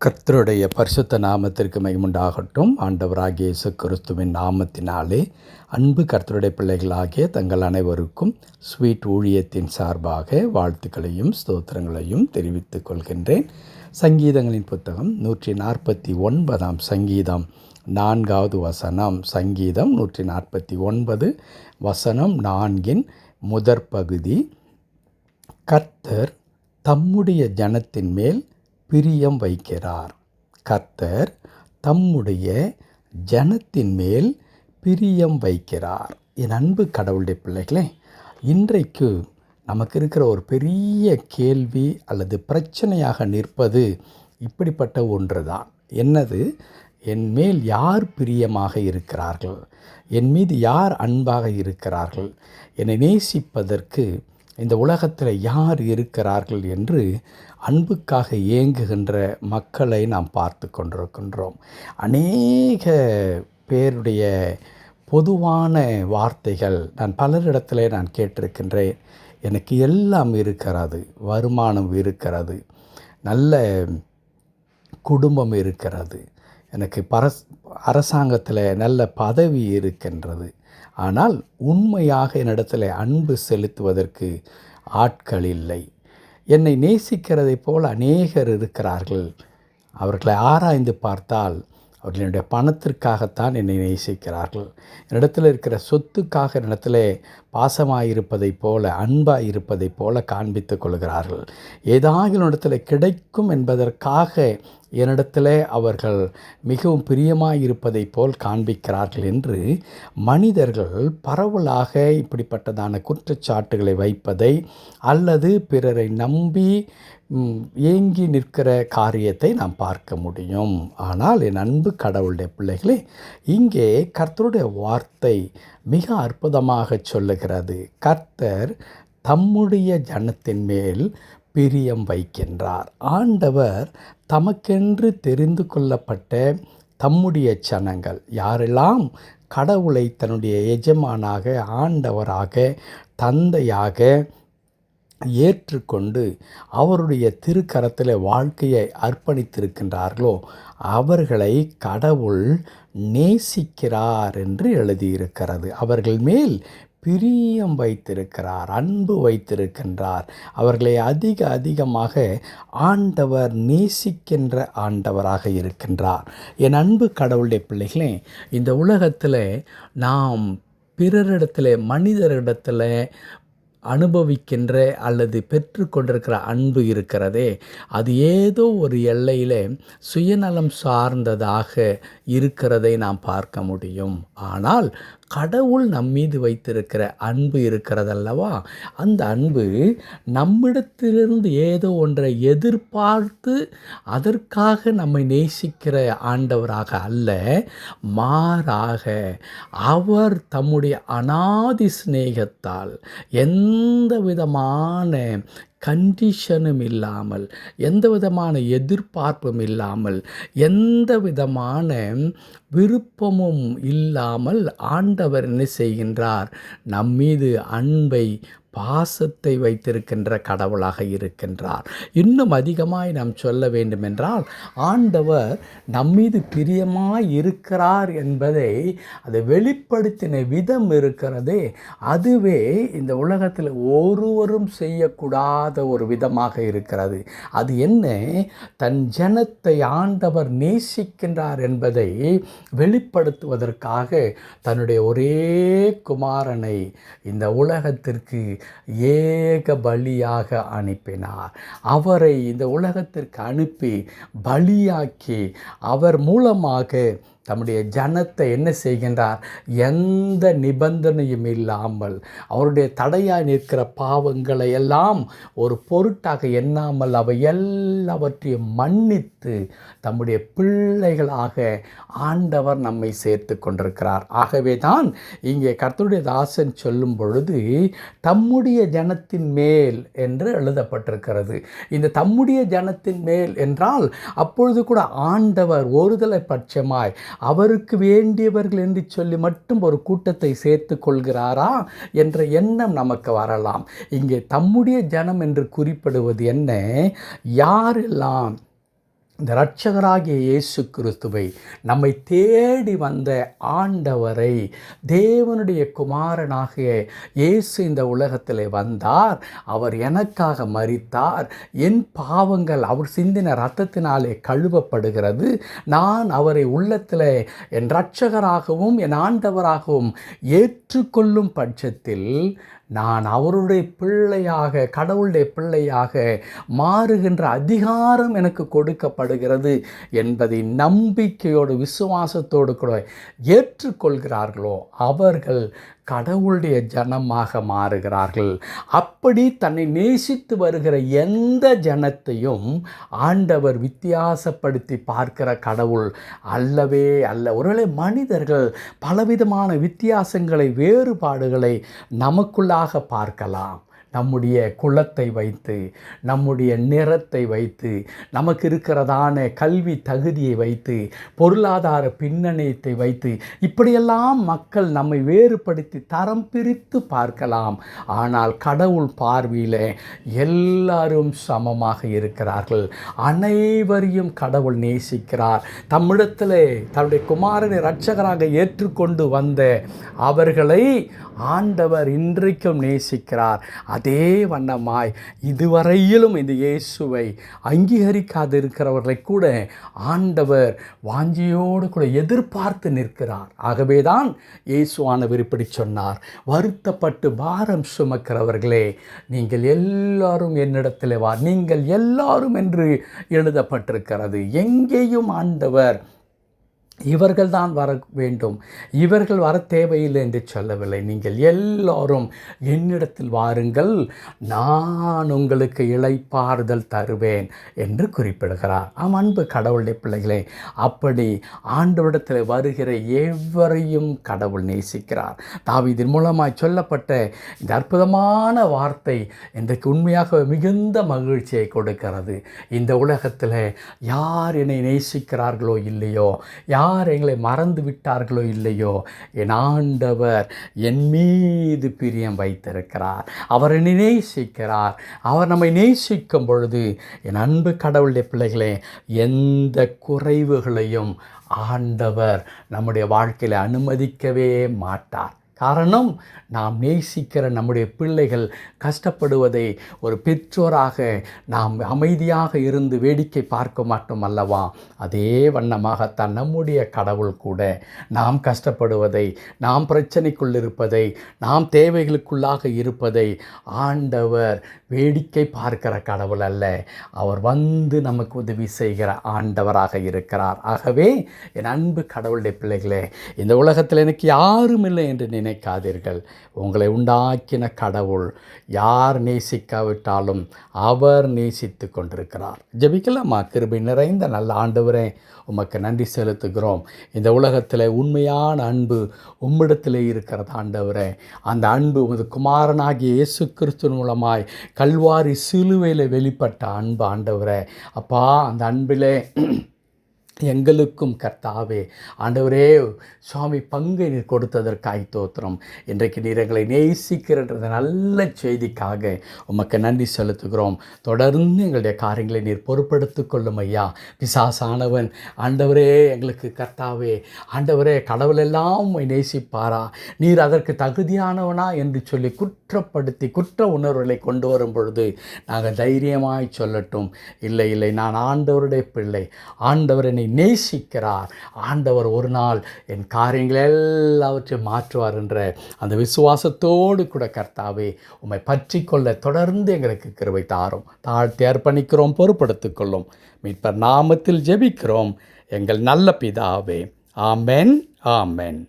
கர்த்தருடைய பரிசுத்த நாமத்திற்கு மகிமுண்டாகட்டும். ஆண்டவராகிய இயேசு கிறிஸ்துவின் நாமத்தினாலே அன்பு கர்த்தருடைய பிள்ளைகளாகிய தங்கள் அனைவருக்கும் ஸ்வீட் ஊழியத்தின் சார்பாக வாழ்த்துக்களையும் ஸ்தோத்திரங்களையும் தெரிவித்துக் கொள்கின்றேன். சங்கீதங்களின் புத்தகம் 149 சங்கீதம் 4வது வசனம். சங்கீதம் 149 வசனம் 4 முதற் பகுதி. கர்த்தர் தம்முடைய ஜனத்தின் மேல் பிரியம் வைக்கிறார். கர்த்தர் தம்முடைய ஜனத்தின் மேல் பிரியம் வைக்கிறார். என் அன்பு கடவுளுடைய பிள்ளைகளே, இன்றைக்கு நமக்கு இருக்கிற ஒரு பெரிய கேள்வி அல்லது பிரச்சனையாக நிற்பது இப்படிப்பட்ட ஒன்று தான். என்னது? என் மேல் யார் பிரியமாக இருக்கிறார்கள்? என் மீது யார் அன்பாக இருக்கிறார்கள்? என்னை நேசிப்பதற்கு இந்த உலகத்தில் யார் இருக்கிறார்கள் என்று அன்புக்காக ஏங்குகின்ற மக்களை நாம் பார்த்து கொண்டிருக்கின்றோம். அநேக பேருடைய பொதுவான வார்த்தைகள் நான் பலரிடத்தில் நான் கேட்டிருக்கின்றேன். எனக்கு எல்லாம் இருக்கிறது, வருமானம் இருக்கிறது, நல்ல குடும்பம் இருக்கிறது, எனக்கு அரசாங்கத்தில் நல்ல பதவி இருக்கின்றது, ஆனால் உண்மையாக என்னிடத்தில் அன்பு செலுத்துவதற்கு ஆட்கள் இல்லை. என்னை நேசிக்கிறதை போல் அநேகர் இருக்கிறார்கள். அவர்களை ஆராய்ந்து பார்த்தால் அவர்களுடைய பணத்திற்காகத்தான் என்னை நேசிக்கிறார்கள். என்னிடத்தில் இருக்கிற சொத்துக்காக என்னிடத்தில் பாசமாயிருப்பதைப் போல, அன்பாக இருப்பதைப் போல காண்பித்து கொள்கிறார்கள். ஏதாவது இடத்துல கிடைக்கும் என்பதற்காக என்னிடத்தில் அவர்கள் மிகவும் பிரியமாக இருப்பதைப் போல் காண்பிக்கிறார்கள் என்று மனிதர்கள் பரவலாக இப்படிப்பட்டதான குற்றச்சாட்டுகளை வைப்பதை அல்லது பிறரை நம்பி ஏங்கி நிற்கிற காரியத்தை நாம் பார்க்க முடியும். ஆனால் என் அன்பு கடவுளுடைய பிள்ளைகளே, இங்கே கர்த்தருடைய வார்த்தை மிக அற்புதமாக சொல்லுகிறது. கர்த்தர் தம்முடைய ஜனத்தின் மேல் பிரியம் வைக்கின்றார். ஆண்டவர் தமக்கென்று தெரிந்து கொள்ளப்பட்ட தம்முடைய ஜனங்கள் யாரெல்லாம் கடவுளை தன்னுடைய எஜமானாக, ஆண்டவராக, தந்தையாக ஏற்றுக்கொண்டு அவருடைய திருக்கரத்தில் வாழ்க்கையை அர்ப்பணித்திருக்கின்றார்களோ அவர்களை கடவுள் நேசிக்கிறார் என்று எழுதியிருக்கிறது. அவர்கள் மேல் பிரியம் வைத்திருக்கிறார், அன்பு வைத்திருக்கின்றார். அவர்களை அதிகமாக ஆண்டவர் நேசிக்கின்ற ஆண்டவராக இருக்கின்றார். என் அன்பு கடவுளுடைய பிள்ளைகளே, இந்த உலகத்தில் நாம் பிறரிடத்தில், மனிதரிடத்தில் அனுபவிக்கின்ற அல்லது பெற்று கொண்டிருக்கிற அன்பு இருக்கிறதே, அது ஏதோ ஒரு எல்லையில் சுயநலம் சார்ந்ததாக இருக்கிறதை நாம் பார்க்க முடியும். ஆனால் கடவுள் நம்மீது வைத்திருக்கிற அன்பு இருக்கிறதல்லவா, அந்த அன்பு நம்மிடத்திலிருந்து ஏதோ ஒன்றை எதிர்பார்த்து அதற்காக நம்மை நேசிக்கிற ஆண்டவராக அல்ல, மாறாக அவர் தம்முடைய அநாதி சிநேகத்தால் எந்த விதமான கண்டிஷனும் இல்லாமல், எந்த விதமான எதிர்பார்ப்பும் இல்லாமல், எந்த விதமான விருப்பமும் இல்லாமல் ஆண்டவர் என்ன செய்கின்றார்? நம்மீது அன்பை, பாசத்தை வைத்திருக்கின்ற கடவுளாக இருக்கின்றார். இன்னும் அதிகமாய் நாம் சொல்ல வேண்டுமென்றால், ஆண்டவர் நம்மீது பிரியமாய் இருக்கிறார் என்பதை அதை வெளிப்படுத்தின விதம் இருக்கிறதே, அதுவே இந்த உலகத்தில் ஒருவரும் செய்யக்கூடாத ஒரு விதமாக இருக்கிறது. அது என்ன? தன் ஜனத்தை ஆண்டவர் நேசிக்கின்றார் என்பதை வெளிப்படுத்துவதற்காக தன்னுடைய ஒரே குமாரனை இந்த உலகத்திற்கு ஏக பலியாக அனுப்பினார். அவரை இந்த உலகத்திற்கு அனுப்பி பலியாக்கி அவர் மூலமாக தம்முடைய ஜனத்தை என்ன செய்கின்றார்? எந்த நிபந்தனையும் இல்லாமல் அவருடைய தடையாய் நிற்கிற பாவங்களை எல்லாம் ஒரு பொருட்டாக எண்ணாமல் அவை எல்லாவற்றையும் மன்னித்து தம்முடைய பிள்ளைகளாக ஆண்டவர் நம்மை சேர்த்து கொண்டிருக்கிறார். ஆகவே தான் இங்கே கர்த்தருடைய தாசன் சொல்லும் பொழுது தம்முடைய ஜனத்தின் மேல் என்று எழுதப்பட்டிருக்கிறது. இந்த தம்முடைய ஜனத்தின் மேல் என்றால் அப்பொழுது கூட ஆண்டவர் ஒருதலை பட்சமாய் அவருக்கு வேண்டியவர்கள் என்று சொல்லி மட்டும் ஒரு கூட்டத்தை சேர்த்து கொள்கிறாரா என்ற எண்ணம் நமக்கு வரலாம். இங்கே தம்முடைய ஜனம் என்று குறிப்பிடுவது என்ன? யாரெல்லாம் இந்த இரட்சகராகிய இயேசு கிறிஸ்துவை, நம்மை தேடி வந்த ஆண்டவரை, தேவனுடைய குமாரனாகிய இயேசு இந்த உலகத்தில் வந்தார். அவர் எனக்காக மரித்தார். என் பாவங்கள் அவர் சிந்தின இரத்தத்தினாலே கழுவப்படுகிறது. நான் அவரை உள்ளத்தில் என் இரட்சகராகவும் என் ஆண்டவராகவும் ஏற்றுக்கொள்ளும் பட்சத்தில் நான் அவருடைய பிள்ளையாக, கடவுளுடைய பிள்ளையாக மாறுகின்ற அதிகாரம் எனக்கு கொடுக்கப்படுகிறது என்பதை நம்பிக்கையோடு விசுவாசத்தோடு கூட ஏற்றுக்கொள்கிறார்களோ அவர்கள் கடவுளுடைய ஜனமாக மாறுகிறார்கள். அப்படி தன்னை நேசித்து வருகிற எந்த ஜனத்தையும் ஆண்டவர் வித்தியாசப்படுத்தி பார்க்கிற கடவுள் அல்லவே அல்ல. ஒருவேளை மனிதர்கள் பலவிதமான வித்தியாசங்களை, வேறுபாடுகளை நமக்குள்ளாக பார்க்கலாம். நம்முடைய குலத்தை வைத்து, நம்முடைய நிறத்தை வைத்து, நமக்கு இருக்கிறதான கல்வி தகுதியை வைத்து, பொருளாதார பின்னணியத்தை வைத்து, இப்படியெல்லாம் மக்கள் நம்மை வேறுபடுத்தி தரம் பிரித்து பார்க்கலாம். ஆனால் கடவுள் பார்வையில் எல்லாரும் சமமாக இருக்கிறார்கள். அனைவரையும் கடவுள் நேசிக்கிறார். தம்மிடத்தில் தன்னுடைய குமாரனை இரட்சகராக ஏற்றுக்கொண்டு வந்த அவர்களை ஆண்டவர் இன்றைக்கும் நேசிக்கிறார். அதே வண்ணமாய் இதுவரையிலும் இந்த இயேசுவை அங்கீகரிக்காதிருக்கிறவர்களை கூட ஆண்டவர் வாஞ்சியோடு கூட எதிர்பார்த்து நிற்கிறார். ஆகவே தான் இயேசுவானவர் இப்படி சொன்னார், வருத்தப்பட்டு பாரம் சுமக்கிறவர்களே, நீங்கள் எல்லாரும் என்னிடத்தில் வா. நீங்கள் எல்லாரும் என்று எழுதப்பட்டிருக்கிறது. எங்கேயும் ஆண்டவர் இவர்கள் தான் வர வேண்டும், இவர்கள் வர தேவையில்லை என்று சொல்லவில்லை. நீங்கள் எல்லாரும் என்னிடத்தில் வாருங்கள், நான் உங்களுக்கு இளைப்பாறுதல் தருவேன் என்று குறிப்பிடுகிறார். அன்பு கடவுளுடைய பிள்ளைகளே, அப்படி ஆண்டவரிடத்தில் வருகிற எவரையும் கடவுள் நேசிக்கிறார். தாவீதின் மூலமாய் சொல்லப்பட்ட இந்த அற்புதமான வார்த்தை இன்றைக்கு உண்மையாக மிகுந்த மகிழ்ச்சியை கொடுக்கிறது. இந்த உலகத்தில் யார் என்னை நேசிக்கிறார்களோ இல்லையோ, யார் எங்களை மறந்து விட்டார்களோ இல்லையோ, என் ஆண்டவர் என் மீது பிரியம் வைத்திருக்கிறார். அவர் என்னை நேசிக்கிறார். அவர் நம்மை நேசிக்கும் பொழுது என் அன்பு கடவுளுடைய பிள்ளைகளே, எந்த குறைவுகளையும் ஆண்டவர் நம்முடைய வாழ்க்கையில் அனுமதிக்கவே மாட்டார். காரணம், நாம் நேசிக்கிற நம்முடைய பிள்ளைகள் கஷ்டப்படுவதை ஒரு பெற்றோராக நாம் அமைதியாக இருந்து வேடிக்கை பார்க்க மாட்டோம் அல்லவா? அதே வண்ணமாகத்தான் நம்முடைய கடவுள் கூட நாம் கஷ்டப்படுவதை, நாம் பிரச்சனைக்குள் இருப்பதை, நாம் தேவைகளுக்குள்ளாக இருப்பதை ஆண்டவர் வேடிக்கை பார்க்கிற கடவுள் அல்ல. அவர் வந்து நமக்கு உதவி செய்கிற ஆண்டவராக இருக்கிறார். ஆகவே என் அன்பு கடவுளுடைய பிள்ளைகளே, இந்த உலகத்தில் எனக்கு யாரும் இல்லை என்று நினைக்காதீர்கள். உங்களை உண்டாக்கின கடவுள் யார் நேசிக்காவிட்டாலும் அவர் நேசித்து கொண்டிருக்கிறார். ஜெபிக்கலாமா? கிருபை நிறைந்த நல்ல ஆண்டவரே, உமக்கு நன்றி செலுத்துகிறோம். இந்த உலகத்தில் உண்மையான அன்பு உம்மிடத்திலே இருக்கிறது ஆண்டவரே. அந்த அன்பு உமது குமாரனாகிய இயேசு கிறிஸ்து மூலமாய் கல்வாரி சிலுவையில் வெளிப்பட்ட அன்பு ஆண்டவரே. அப்பா, அந்த அன்பிலே எங்களுக்கும் கர்த்தாவே ஆண்டவரே சுவாமி பங்கை நீர் கொடுத்ததற்காய் தோத்திரம். இன்றைக்கு நீர் எங்களை நேசிக்கிறன்ற நல்ல செய்திக்காக உமக்கு நன்றி செலுத்துகிறோம். தொடர்ந்து எங்களுடைய காரியங்களை நீர் பொறுப்படுத்திக் கொள்ளும் ஐயா. பிசாசானவன் ஆண்டவரே எங்களுக்கு கர்த்தாவே ஆண்டவரே கடவுளெல்லாம் உம்மை நேசிப்பாரா, நீர் அதற்கு தகுதியானவனா என்று சொல்லி குற்றப்படுத்தி குற்ற உணர்வுகளை கொண்டு வரும் பொழுது நாங்கள் தைரியமாய் சொல்லட்டும், இல்லை இல்லை, நான் ஆண்டவருடைய பிள்ளை, ஆண்டவர் என்னை நேசிக்கிறார், ஆண்டவர் ஒரு நாள் என் காரியங்கள் எல்லாவற்றையும் மாற்றுவார் என்ற அந்த விசுவாசத்தோடு கூட கர்த்தாவே உம்மை பற்றி கொள்ள தொடர்ந்து எங்களுக்கு கிருபை தாரும். தாழ்த்தி அர்ப்பணிக்கிறோம், பொறுப்படுத்திக் கொள்ளும். மீட்பர் நாமத்தில் ஜெபிக்கிறோம் எங்கள் நல்ல பிதாவே. ஆமென், ஆமென்.